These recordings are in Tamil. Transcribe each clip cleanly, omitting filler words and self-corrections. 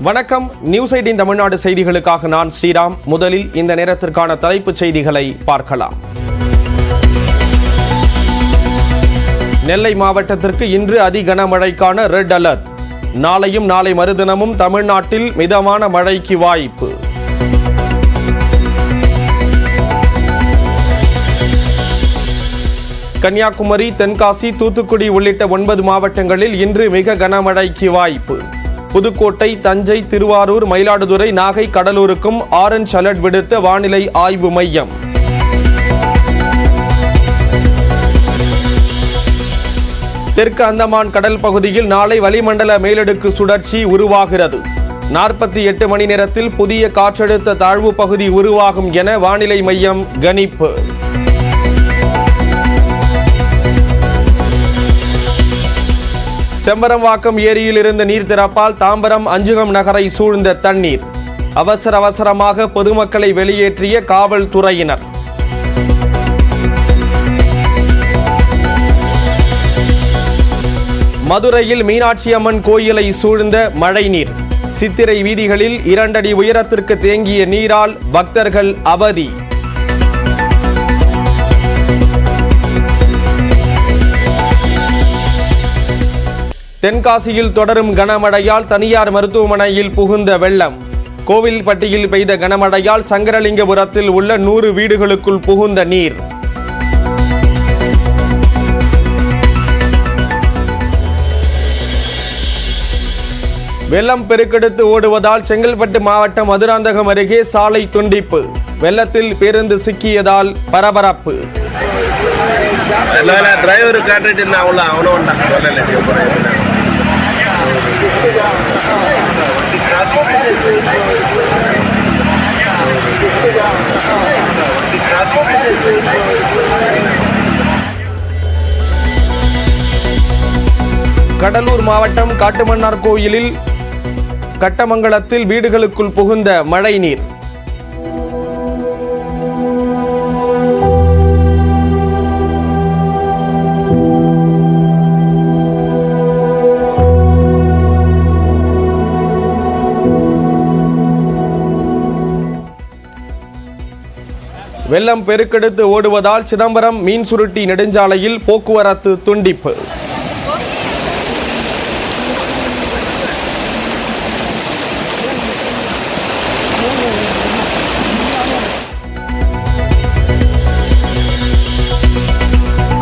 வணக்கம். நியூஸ் 18 தமிழ்நாடு செய்திகளுக்காக நான் ஸ்ரீராம். முதலில் இந்த நேரத்திற்கான தலைப்புச் செய்திகளை பார்க்கலாம். நெல்லை மாவட்டத்திற்கு இன்று அதி கனமழைக்கான ரெட் அலர்ட். நாளையும் நாளை மறுதினமும் தமிழ்நாட்டில் மிதமான மழைக்கு வாய்ப்பு. கன்னியாகுமரி, தென்காசி, தூத்துக்குடி உள்ளிட்ட 9 மாவட்டங்களில் இன்று மிக கனமழைக்கு வாய்ப்பு. புதுக்கோட்டை, தஞ்சை, திருவாரூர், மயிலாடுதுறை, நாகை, கடலூருக்கும் ஆரஞ்ச் அலர்ட் விடுத்த வானிலை ஆய்வு மையம். தெற்கு அந்தமான் கடல் பகுதியில் நாளை வளிமண்டல மேலடுக்கு சுழற்சி உருவாகிறது. 48 மணி நேரத்தில் புதிய காற்றழுத்த தாழ்வு பகுதி உருவாகும் என வானிலை மையம் கணிப்பு. செம்பரம்வாக்கம் ஏரியில் இருந்து நீர் திறப்பால் தாம்பரம், அஞ்சுகம் நகரை சூழ்ந்த தண்ணீர். அவசரமாக பொதுமக்களை வெளியேற்றிய காவல்துறையினர். மதுரையில் மீனாட்சி அம்மன் கோயிலை சூழ்ந்த மழைநீர். சித்திரை வீதிகளில் 2 அடி உயரத்திற்கு தேங்கிய நீரால் பக்தர்கள் அவதி. தென்காசியில் தொடரும் கனமழையால் தனியார் மருத்துவமனையில் புகுந்த வெள்ளம். கோவில்பட்டியில் பெய்த கனமழையால் சங்கரலிங்கபுரத்தில் உள்ள 100 வீடுகளுக்குள் புகுந்த நீர். வெள்ளம் பெருக்கெடுத்து ஓடுவதால் செங்கல்பட்டு மாவட்டம் மதுராந்தகம் அருகே சாலை துண்டிப்பு. வெள்ளத்தில் பேருந்து சிக்கியதால் பரபரப்பு. கடலூர் மாவட்டம் காட்டுமன்னார் கோயிலில் கட்டமங்கலத்தில் வீடுகளுக்குள் புகுந்த மழை நீர். வெள்ளம் பெருக்கெடுத்து ஓடுவதால் சிதம்பரம் மீன் சுருட்டி நெடுஞ்சாலையில் போக்குவரத்து துண்டிப்பு.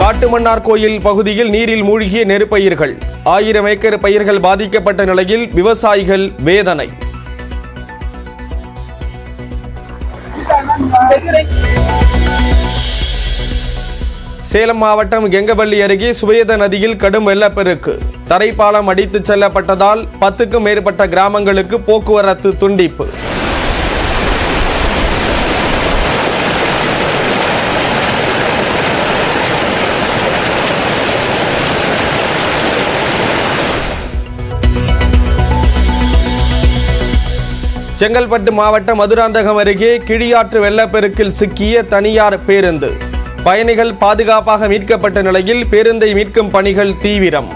காட்டுமன்னார் கோயில் பகுதியில் நீரில் மூழ்கிய நெற்பயிர்கள். 1000 ஏக்கர் பயிர்கள் பாதிக்கப்பட்ட நிலையில் விவசாயிகள் வேதனை. சேலம் மாவட்டம் கெங்கவல்லி அருகே சுவேத நதியில் கடும் வெள்ளப்பெருக்கு. தரைப்பாலம் அடித்து செல்லப்பட்டதால் 10க்கும் மேற்பட்ட கிராமங்களுக்கு போக்குவரத்து துண்டிப்பு. செங்கல்பட்டு மாவட்டம் மதுராந்தகம் அருகே கிழியாற்று வெள்ளப்பெருக்கில் சிக்கிய தனியார் பேருந்து. பயணிகள் பாதுகாப்பாக மீட்கப்பட்ட நிலையில் பேருந்தை மீட்கும் பணிகள் தீவிரம்.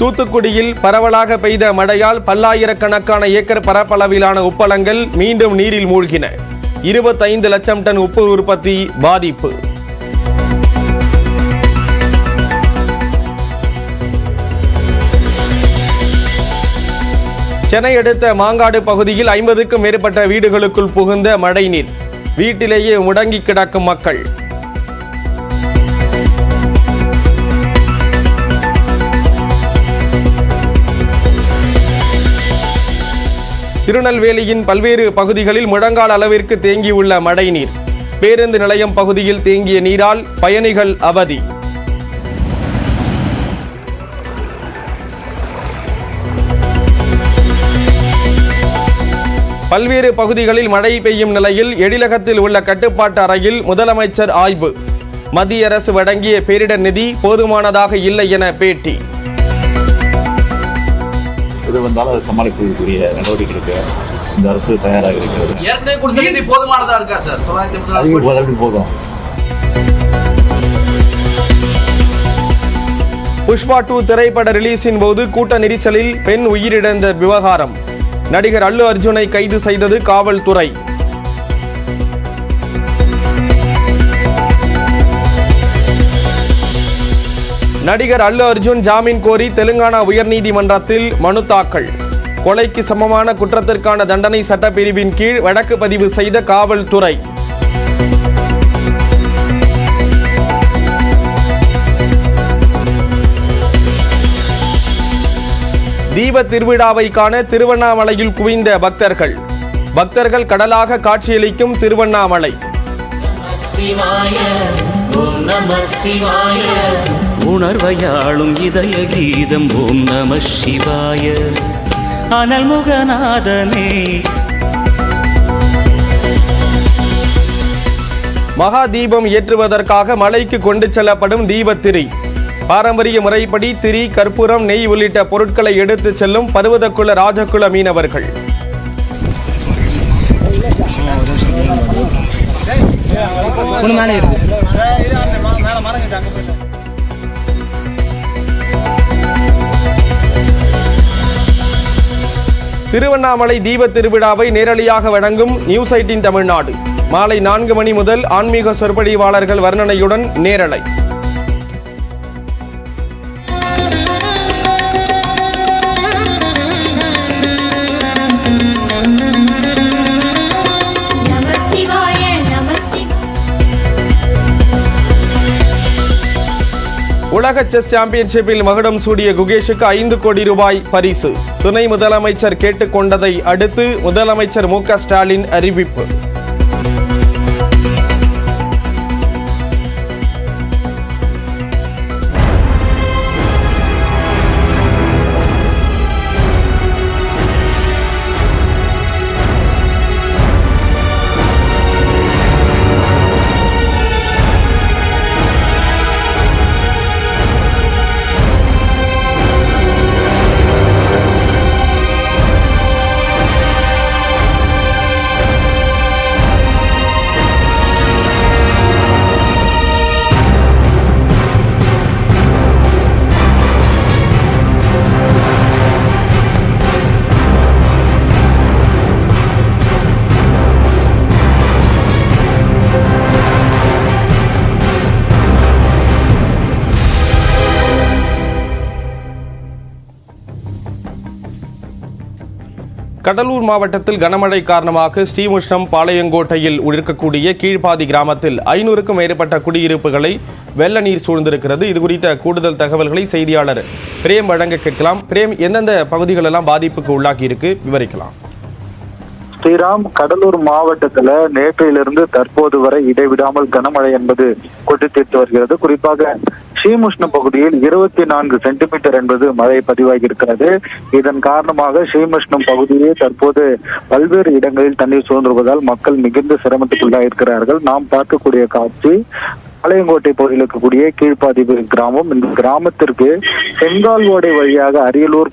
தூத்துக்குடியில் பரவலாக பெய்த மழையால் பல்லாயிரக்கணக்கான ஏக்கர் பரப்பளவிலான உப்பளங்கள் மீண்டும் நீரில் மூழ்கின. 25 லட்சம் டன் உப்பு உற்பத்தி பாதிப்பு. சென்னை அடுத்த மாங்காடு பகுதியில் 50க்கும் மேற்பட்ட வீடுகளுக்குள் புகுந்த மழைநீர். வீட்டிலேயே முடங்கி கிடக்கும் மக்கள். திருநெல்வேலியின் பல்வேறு பகுதிகளில் முழங்கால் அளவிற்கு தேங்கியுள்ள மழைநீர். பேருந்து நிலையம் பகுதியில் தேங்கிய நீரால் பயணிகள் அவதி. பல்வேறு பகுதிகளில் மழை பெய்யும் நிலையில் எழிலகத்தில் உள்ள கட்டுப்பாட்டு அறையில் முதலமைச்சர் ஆய்வு. மத்திய அரசு வழங்கிய பேரிடர் நிதி போதுமானதாக இல்லை என பேட்டி. எது வந்தாலும் அதை சமாளிப்பதற்குரிய நடவடிக்கை எடுக்க இந்த அரசு தயாராக இருக்கிறது. ஏற்கனவே கொடுத்த நிதி போதுமானதா இருக்கா சார்? போதும். புஷ்பா 2 திரைப்பட ரிலீஸின் போது கூட்ட நெரிசலில் பெண் உயிரிழந்த விவகாரம். நடிகர் அல்லு அர்ஜுனை கைது செய்தது காவல்துறை. நடிகர் அல்லு அர்ஜுன் ஜாமீன் கோரி தெலுங்கானா உயர்நீதிமன்றத்தில் மனு தாக்கல். கொலைக்கு சமமான குற்றத்திற்கான தண்டனை சட்டப்பிரிவின் கீழ் வழக்கு பதிவு செய்த காவல்துறை. தீப திருவிழாவை காண திருவண்ணாமலையில் குவிந்த பக்தர்கள் கடலாக காட்சியளிக்கும் திருவண்ணாமலை. உணர்வையாளும் இதய கீதம் ஓம் நம சிவாய அனல்முகநாதனே. மகா தீபம் ஏற்றுவதற்காக மலைக்கு கொண்டு செல்லப்படும் தீபத்திரி. பாரம்பரிய முறைப்படி திரி, கற்பூரம், நெய் உள்ளிட்ட பொருட்களை எடுத்து செல்லும் பருவதக்குள்ள ராஜகுல மீனவர்கள். திருவண்ணாமலை தீப திருவிழாவை நேரடியாக வழங்கும் நியூஸ் 18 தமிழ்நாடு. மாலை 4 மணி முதல் ஆன்மீக சொற்பொழிவாளர்கள் வர்ணனையுடன் நேரலை. உலக செஸ் சாம்பியன்ஷிப்பில் மகுடம் சூடிய குகேஷுக்கு 5 கோடி ரூபாய் பரிசு. துணை முதலமைச்சர் கேட்டுக்கொண்டதை அடுத்து முதலமைச்சர் மு.க. ஸ்டாலின் அறிவிப்பு. கடலூர் மாவட்டத்தில் கனமழை காரணமாக ஸ்ரீமுஷ்ணம் பாளையங்கோட்டையில் இருக்கக்கூடிய கீழ்பாதி கிராமத்தில் 500க்கும் மேற்பட்ட குடியிருப்புகளை வெள்ள நீர் சூழ்ந்திருக்கிறது. இது குறித்த கூடுதல் தகவல்களை செய்தியாளர் பிரேம் வழங்க கேட்கலாம். பிரேம், எந்தெந்த பகுதிகள் எல்லாம் பாதிப்புக்கு உள்ளாகி இருக்கு, விவரிக்கலாம். ஸ்ரீராம், கடலூர் மாவட்டத்துல நேற்றிலிருந்து தற்போது வரை இடைவிடாமல் கனமழை என்பது கொட்டி தீர்த்து வருகிறது. குறிப்பாக ஸ்ரீமுஷ்ணம் பகுதியில் 24 சென்டிமீட்டர் என்பது மழை பதிவாகி இருக்கிறது. இதன் காரணமாக ஸ்ரீமுஷ்ணம் பகுதியே தற்போது பல்வேறு இடங்களில் தண்ணீர் சூழ்ந்துள்ளதால் மக்கள் மிகுந்த சிரமத்துக்குள்ளாக இருக்கிறார்கள். நாம் பார்க்கக்கூடிய காட்சி பாளையங்கோட்டை பகுதியில் இருக்கக்கூடிய கீழ்பாதி கிராமம். இந்த கிராமத்திற்கு செங்கால்வோடை வழியாக அரியலூர்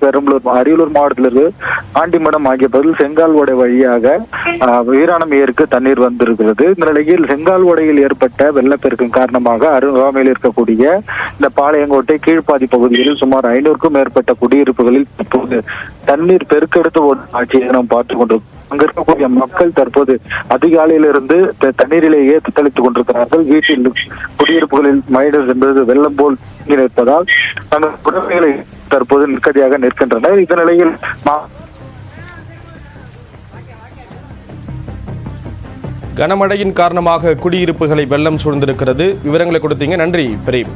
மாவட்டத்திலிருந்து ஆண்டிமடம் ஆகிய பகுதியில் செங்கால்வோடை வழியாக வீராணம் ஏருக்கு தண்ணீர் வந்திருக்கிறது. இந்த நிலையில் செங்கால்வோடையில் ஏற்பட்ட வெள்ளப்பெருக்கின் காரணமாக அருகாமையில் இருக்கக்கூடிய இந்த பாளையங்கோட்டை கீழ்பாதி பகுதிகளில் சுமார் 500க்கும் மேற்பட்ட குடியிருப்புகளில் தற்போது தண்ணீர் பெருக்கெடுத்து ஓடும் காட்சியை நாம் பார்த்துக் கொண்டிருக்கிறோம். அங்க இருக்கக்கூடிய மக்கள் தற்போது அதிகாலையிலிருந்து தண்ணீரிலேயே தத்தளித்துக் கொண்டிருக்கிறார்கள். வீட்டில் குடியிருப்புகளில் மழைநீர் என்பது வெள்ளம் போல் இருப்பதால் தங்கள் உடமைகளை தற்போது நிற்கதியாக நிற்கின்றனர். இந்த நிலையில் கனமழையின் காரணமாக குடியிருப்புகளை வெள்ளம் சூழ்ந்திருக்கிறது. விவரங்களை கொடுத்தீங்க, நன்றி பிரேம்.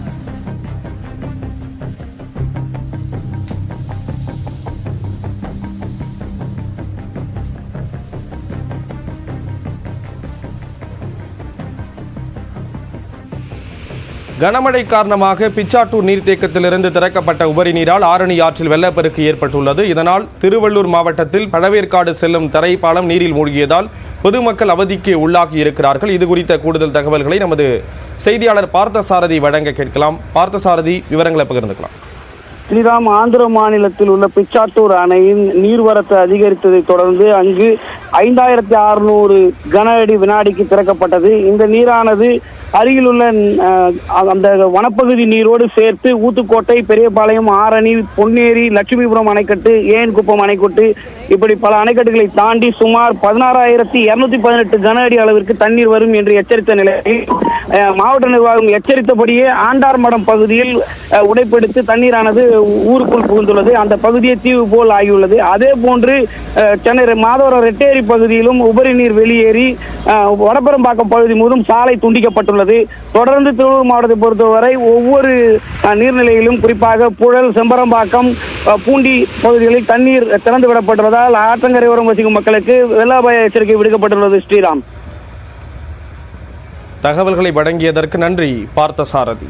கனமழை காரணமாக பிச்சாட்டூர் நீர்த்தேக்கத்திலிருந்து திறக்கப்பட்ட உபரி நீரால் ஆரணி ஆற்றில் வெள்ளப்பெருக்கு ஏற்பட்டுள்ளது. இதனால் திருவள்ளூர் மாவட்டத்தில் பழவேற்காடு செல்லும் தரைப்பாலம் நீரில் மூழ்கியதால் பொதுமக்கள் அவதிக்கு உள்ளாகி இருக்கிறார்கள். இது குறித்த கூடுதல் தகவல்களை நமது செய்தியாளர் பார்த்தசாரதி வழங்க கேட்கலாம். பார்த்தசாரதி, விவரங்களை பகிர்ந்துக்கலாம். ஸ்ரீராம், ஆந்திர மாநிலத்தில் உள்ள பிச்சாட்டூர் அணையின் நீர்வரத்து அதிகரித்ததை தொடர்ந்து அங்கு 5600 கன அடி வினாடிக்கு திறக்கப்பட்டது. இந்த நீரானது அருகிலுள்ள அந்த வனப்பகுதி நீரோடு சேர்த்து ஊத்துக்கோட்டை, பெரியபாளையம், ஆரணி, பொன்னேரி, லட்சுமிபுரம் அணைக்கட்டு, ஏஎன்குப்பம் அணைக்கட்டு இப்படி பல அணைக்கட்டுகளை தாண்டி சுமார் 16,218 கன அடி அளவிற்கு தண்ணீர் வரும் என்று எச்சரித்த நிலையில் மாவட்ட நிர்வாகம் எச்சரித்தபடியே ஆண்டார்மடம் பகுதியில் உடைப்பெடுத்து தண்ணீரானது ஊருக்குள் புகுந்துள்ளது. அந்த பகுதியை தீவு போல் ஆகியுள்ளது. அதே போன்று சென்னை மாதவரம் ரெட்டேரி பகுதியிலும் உபரி நீர் வெளியேறி வடபெரும்பாக்கம் பகுதி முழுவதும் சாலை துண்டிக்கப்பட்டுள்ளது. தொடர்ந்து திருவள்ளூர் மாவட்டத்தை பொறுத்தவரை ஒவ்வொரு நீர்நிலையிலும் குறிப்பாக புழல், செம்பரம்பாக்கம், பூண்டி பகுதிகளில் தண்ணீர் திறந்து விடப்பட்டுள்ளதால் ஆற்றங்கரையோரம் வசிக்கும் மக்களுக்கு வெள்ள அபாய எச்சரிக்கை விடுக்கப்பட்டுள்ளது. ஸ்ரீராம், தகவல்களை வழங்கியதற்கு நன்றி பார்த்தசாரதி.